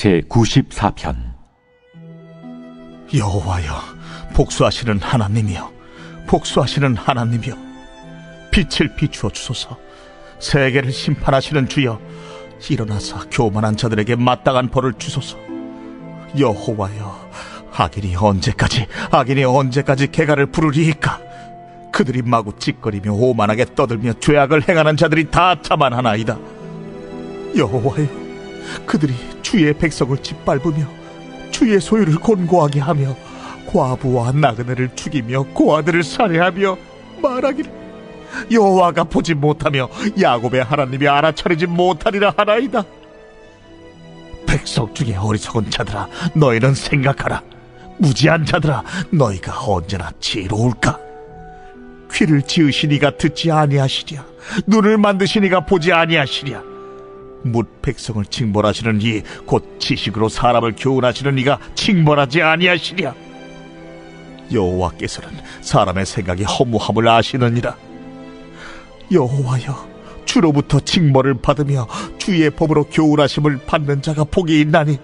제94편. 여호와여, 복수하시는 하나님이여, 복수하시는 하나님이여, 빛을 비추어 주소서. 세계를 심판하시는 주여, 일어나사 교만한 자들에게 마땅한 벌을 주소서. 여호와여, 악인이 언제까지 개가를 부르리이까? 그들이 마구 찌꺼리며 오만하게 떠들며 죄악을 행하는 자들이 다 자만하나이다. 여호와여, 그들이 주의 백성을 짓밟으며 주의 소유를 곤고하게 하며 과부와 나그네를 죽이며 고아들을 살해하며 말하기를, 여호와가 보지 못하며 야곱의 하나님이 알아차리지 못하리라 하나이다. 백성 중에 어리석은 자들아, 너희는 생각하라. 무지한 자들아, 너희가 언제나 지혜로울까? 귀를 지으시니가 듣지 아니하시랴? 눈을 만드시니가 보지 아니하시랴? 뭇 백성을 징벌하시는 이 곧 지식으로 사람을 교훈하시는 이가 징벌하지 아니하시랴? 여호와께서는 사람의 생각이 허무함을 아시느니라. 여호와여, 주로부터 징벌을 받으며 주의 법으로 교훈하심을 받는 자가 복이 있나니,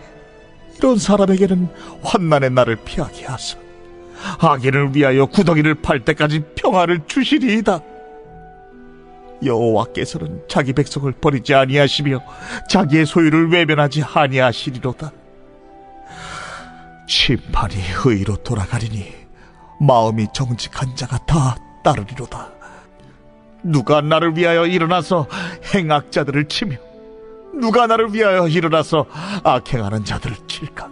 이런 사람에게는 환난의 날을 피하게 하사 악인을 위하여 구덩이를 팔 때까지 평화를 주시리이다. 여호와께서는 자기 백성을 버리지 아니하시며 자기의 소유를 외면하지 아니하시리로다. 심판이 의로 돌아가리니 마음이 정직한 자가 다 따르리로다. 누가 나를 위하여 일어나서 행악자들을 치며 누가 나를 위하여 일어나서 악행하는 자들을 칠까?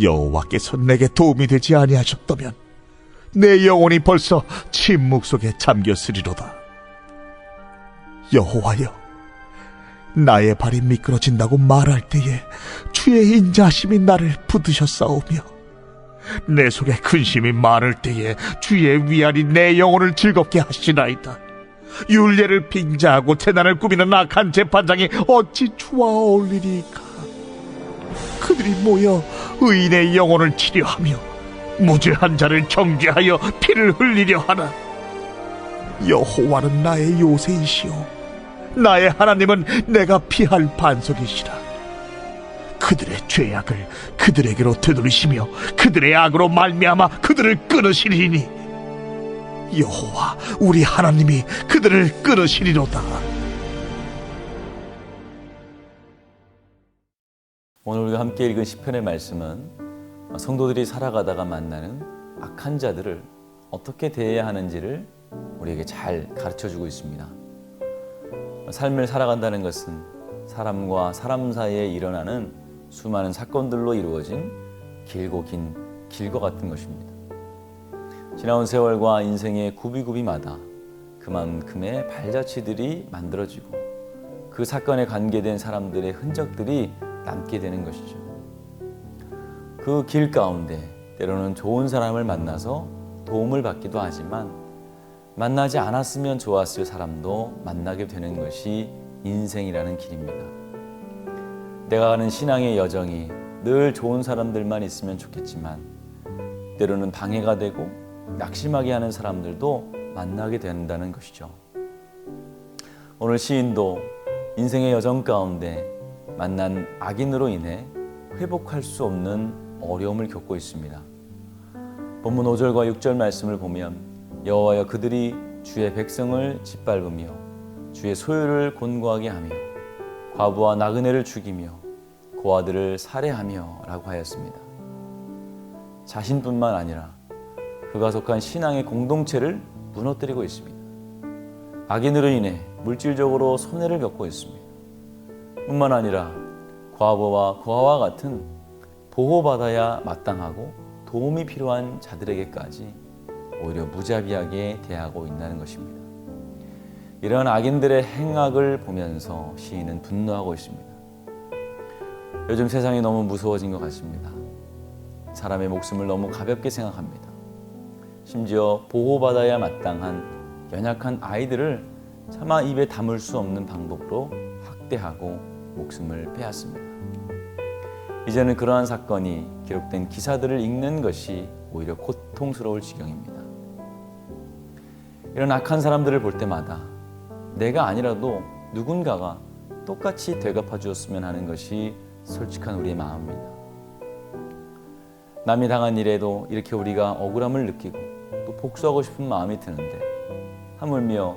여호와께서 내게 도움이 되지 아니하셨다면 내 영혼이 벌써 침묵 속에 잠겼으리로다. 여호와여, 나의 발이 미끄러진다고 말할 때에 주의 인자하심이 나를 붙드셨사오며, 내 속에 근심이 많을 때에 주의 위안이 내 영혼을 즐겁게 하시나이다. 율례를 빙자하고 재난을 꾸미는 악한 재판장이 어찌 주와 어울리리까? 그들이 모여 의인의 영혼을 치려하며 무죄한 자를 정죄하여 피를 흘리려 하나? 여호와는 나의 요새이시오, 나의 하나님은 내가 피할 반석이시라. 그들의 죄악을 그들에게로 되돌리시며 그들의 악으로 말미암아 그들을 끊으시리니, 여호와 우리 하나님이 그들을 끊으시리로다. 오늘 우리가 함께 읽은 시편의 말씀은 성도들이 살아가다가 만나는 악한 자들을 어떻게 대해야 하는지를 우리에게 잘 가르쳐주고 있습니다. 삶을 살아간다는 것은 사람과 사람 사이에 일어나는 수많은 사건들로 이루어진 길고 긴 길과 같은 것입니다. 지나온 세월과 인생의 굽이굽이마다 그만큼의 발자취들이 만들어지고 그 사건에 관계된 사람들의 흔적들이 남게 되는 것이죠. 그 길 가운데 때로는 좋은 사람을 만나서 도움을 받기도 하지만 만나지 않았으면 좋았을 사람도 만나게 되는 것이 인생이라는 길입니다. 내가 가는 신앙의 여정이 늘 좋은 사람들만 있으면 좋겠지만 때로는 방해가 되고 낙심하게 하는 사람들도 만나게 된다는 것이죠. 오늘 시인도 인생의 여정 가운데 만난 악인으로 인해 회복할 수 없는 어려움을 겪고 있습니다. 본문 5절과 6절 말씀을 보면 여호와여, 그들이 주의 백성을 짓밟으며 주의 소유를 곤고하게 하며 과부와 나그네를 죽이며 고아들을 살해하며 라고 하였습니다. 자신뿐만 아니라 그가 속한 신앙의 공동체를 무너뜨리고 있습니다. 악인으로 인해 물질적으로 손해를 겪고 있습니다. 뿐만 아니라 과부와 고아와 같은 보호받아야 마땅하고 도움이 필요한 자들에게까지 오히려 무자비하게 대하고 있다는 것입니다. 이러한 악인들의 행악을 보면서 시인은 분노하고 있습니다. 요즘 세상이 너무 무서워진 것 같습니다. 사람의 목숨을 너무 가볍게 생각합니다. 심지어 보호받아야 마땅한 연약한 아이들을 차마 입에 담을 수 없는 방법으로 학대하고 목숨을 빼앗습니다. 이제는 그러한 사건이 기록된 기사들을 읽는 것이 오히려 고통스러울 지경입니다. 이런 악한 사람들을 볼 때마다 내가 아니라도 누군가가 똑같이 되갚아 주었으면 하는 것이 솔직한 우리의 마음입니다. 남이 당한 일에도 이렇게 우리가 억울함을 느끼고 또 복수하고 싶은 마음이 드는데 하물며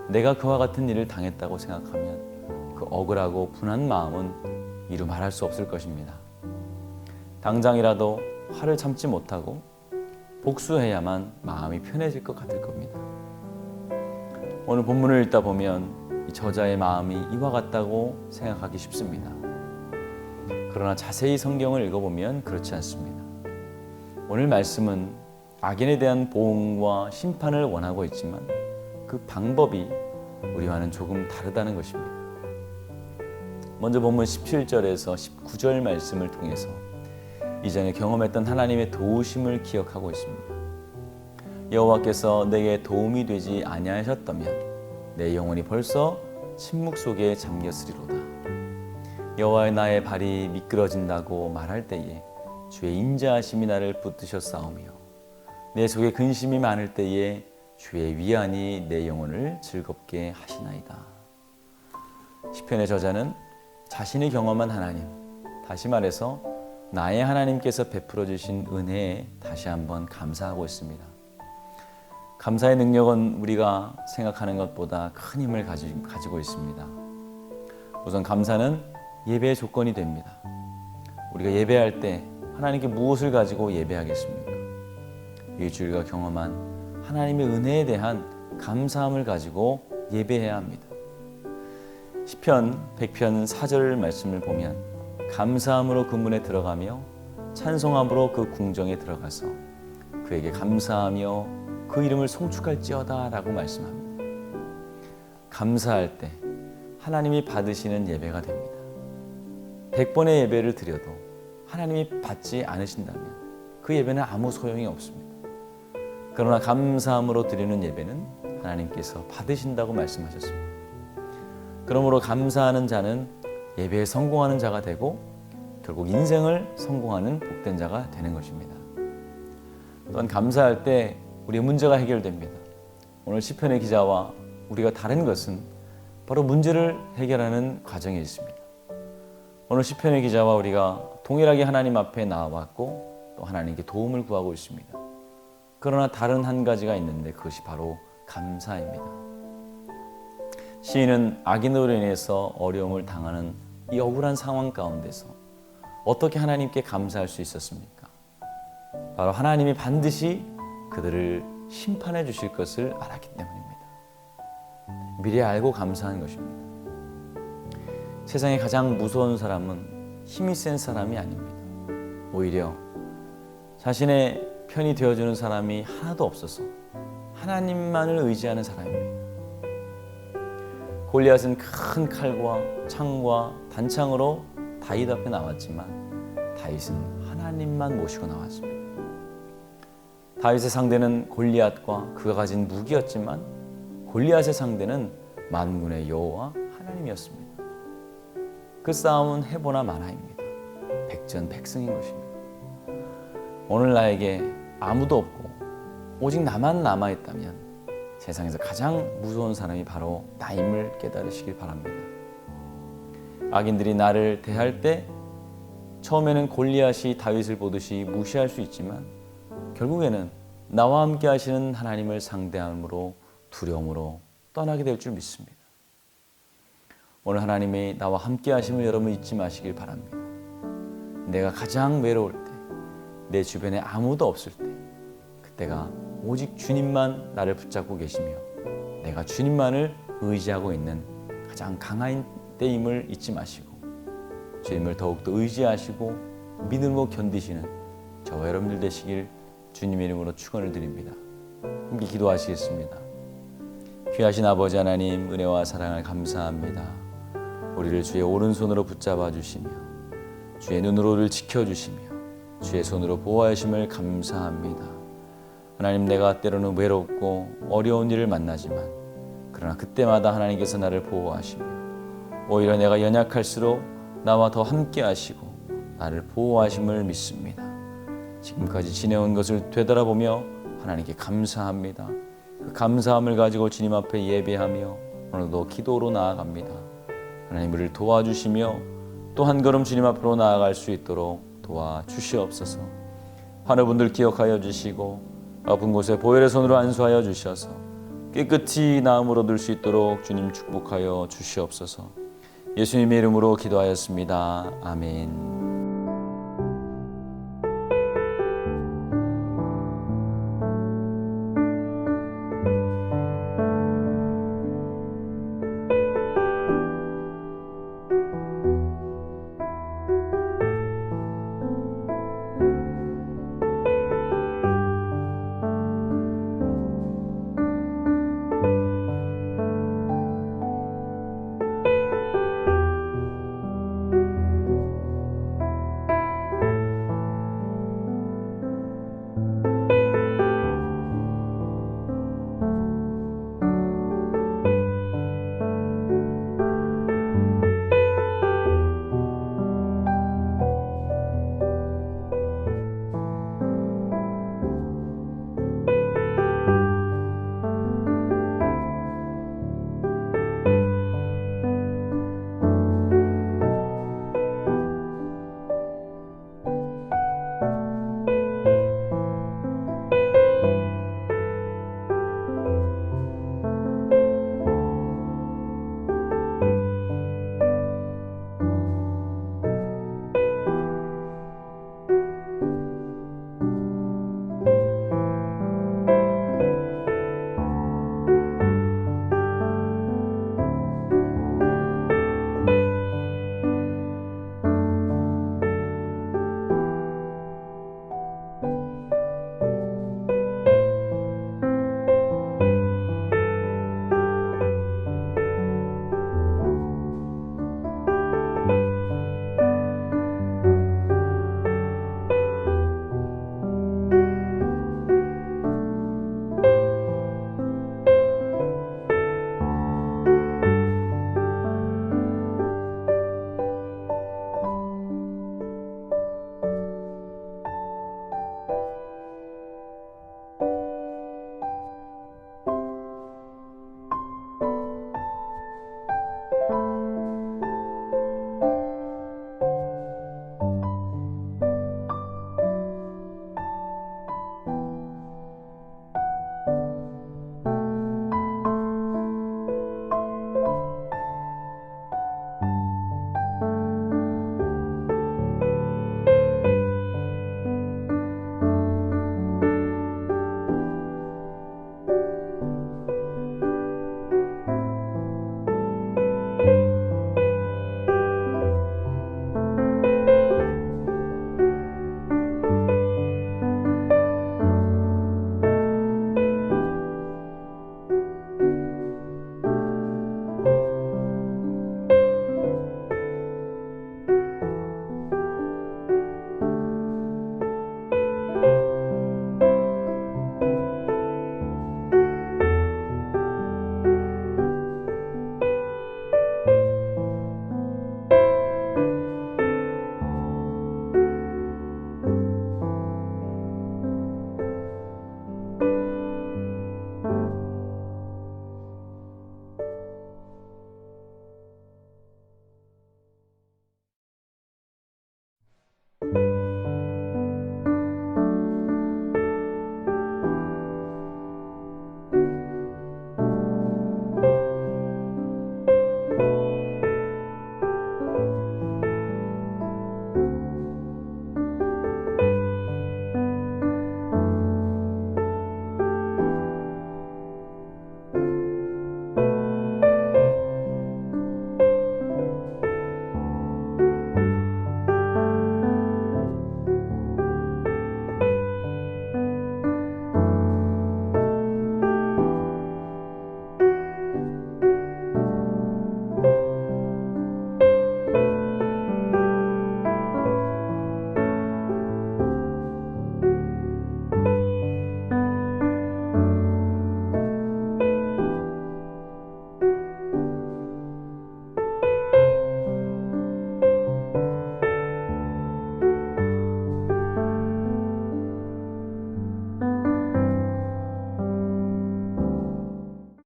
내가 그와 같은 일을 당했다고 생각하면 그 억울하고 분한 마음은 이루 말할 수 없을 것입니다. 당장이라도 화를 참지 못하고 복수해야만 마음이 편해질 것 같을 겁니다. 오늘 본문을 읽다 보면 이 저자의 마음이 이와 같다고 생각하기 쉽습니다. 그러나 자세히 성경을 읽어보면 그렇지 않습니다. 오늘 말씀은 악인에 대한 보응과 심판을 원하고 있지만 그 방법이 우리와는 조금 다르다는 것입니다. 먼저 본문 17절에서 19절 말씀을 통해서 이전에 경험했던 하나님의 도우심을 기억하고 있습니다. 여호와께서 내게 도움이 되지 아니하셨다면 내 영혼이 벌써 침묵 속에 잠겼으리로다. 여호와의 나의 발이 미끄러진다고 말할 때에 주의 인자하심이 나를 붙드셨사오며 내 속에 근심이 많을 때에 주의 위안이 내 영혼을 즐겁게 하시나이다. 시편의 저자는 자신이 경험한 하나님, 다시 말해서 나의 하나님께서 베풀어 주신 은혜에 다시 한번 감사하고 있습니다. 감사의 능력은 우리가 생각하는 것보다 큰 힘을 가지고 있습니다. 우선 감사는 예배의 조건이 됩니다. 우리가 예배할 때 하나님께 무엇을 가지고 예배하겠습니까? 일주일과 경험한 하나님의 은혜에 대한 감사함을 가지고 예배해야 합니다. 시편 100편 4절 말씀을 보면 감사함으로 그 문에 들어가며 찬송함으로 그 궁정에 들어가서 그에게 감사하며 그 이름을 송축할지어다 라고 말씀합니다. 감사할 때 하나님이 받으시는 예배가 됩니다. 100번의 예배를 드려도 하나님이 받지 않으신다면 그 예배는 아무 소용이 없습니다. 그러나 감사함으로 드리는 예배는 하나님께서 받으신다고 말씀하셨습니다. 그러므로 감사하는 자는 예배에 성공하는 자가 되고 결국 인생을 성공하는 복된 자가 되는 것입니다. 또한 감사할 때 우리의 문제가 해결됩니다. 오늘 시편의 기자와 우리가 다른 것은 바로 문제를 해결하는 과정에 있습니다. 오늘 시편의 기자와 우리가 동일하게 하나님 앞에 나와왔고 또 하나님께 도움을 구하고 있습니다. 그러나 다른 한 가지가 있는데 그것이 바로 감사입니다. 시인은 악인으로 인해서 어려움을 당하는 이 억울한 상황 가운데서 어떻게 하나님께 감사할 수 있었습니까? 바로 하나님이 반드시 그들을 심판해 주실 것을 알았기 때문입니다. 미리 알고 감사한 것입니다. 세상에 가장 무서운 사람은 힘이 센 사람이 아닙니다. 오히려 자신의 편이 되어주는 사람이 하나도 없어서 하나님만을 의지하는 사람입니다. 골리앗은 큰 칼과 창과 단창으로 다윗 앞에 나왔지만 다윗은 하나님만 모시고 나왔습니다. 다윗의 상대는 골리앗과 그가 가진 무기였지만 골리앗의 상대는 만군의 여호와 하나님이었습니다. 그 싸움은 해보나 마나입니다. 백전백승인 것입니다. 오늘 나에게 아무도 없고 오직 나만 남아있다면 세상에서 가장 무서운 사람이 바로 나임을 깨달으시길 바랍니다. 악인들이 나를 대할 때 처음에는 골리앗이 다윗을 보듯이 무시할 수 있지만 결국에는 나와 함께 하시는 하나님을 상대함으로 두려움으로 떠나게 될 줄 믿습니다. 오늘 하나님이 나와 함께 하심을 여러분 잊지 마시길 바랍니다. 내가 가장 외로울 때, 내 주변에 아무도 없을 때 그때가 오직 주님만 나를 붙잡고 계시며 내가 주님만을 의지하고 있는 가장 강한 때임을 잊지 마시고 주님을 더욱더 의지하시고 믿음으로 견디시는 저와 여러분들 되시길 주님의 이름으로 축원을 드립니다. 함께 기도하시겠습니다. 귀하신 아버지 하나님, 은혜와 사랑을 감사합니다. 우리를 주의 오른손으로 붙잡아 주시며 주의 눈으로를 지켜주시며 주의 손으로 보호하심을 감사합니다. 하나님, 내가 때로는 외롭고 어려운 일을 만나지만 그러나 그때마다 하나님께서 나를 보호하시며 오히려 내가 연약할수록 나와 더 함께 하시고 나를 보호하심을 믿습니다. 지금까지 지내온 것을 되돌아보며 하나님께 감사합니다. 그 감사함을 가지고 주님 앞에 예배하며 오늘도 기도로 나아갑니다. 하나님, 우리를 도와주시며 또 한 걸음 주님 앞으로 나아갈 수 있도록 도와주시옵소서. 환우분들 기억하여 주시고 아픈 곳에 보혈의 손으로 안수하여 주셔서 깨끗이 나음으로 얻을 수 있도록 주님 축복하여 주시옵소서. 예수님의 이름으로 기도하였습니다. 아멘.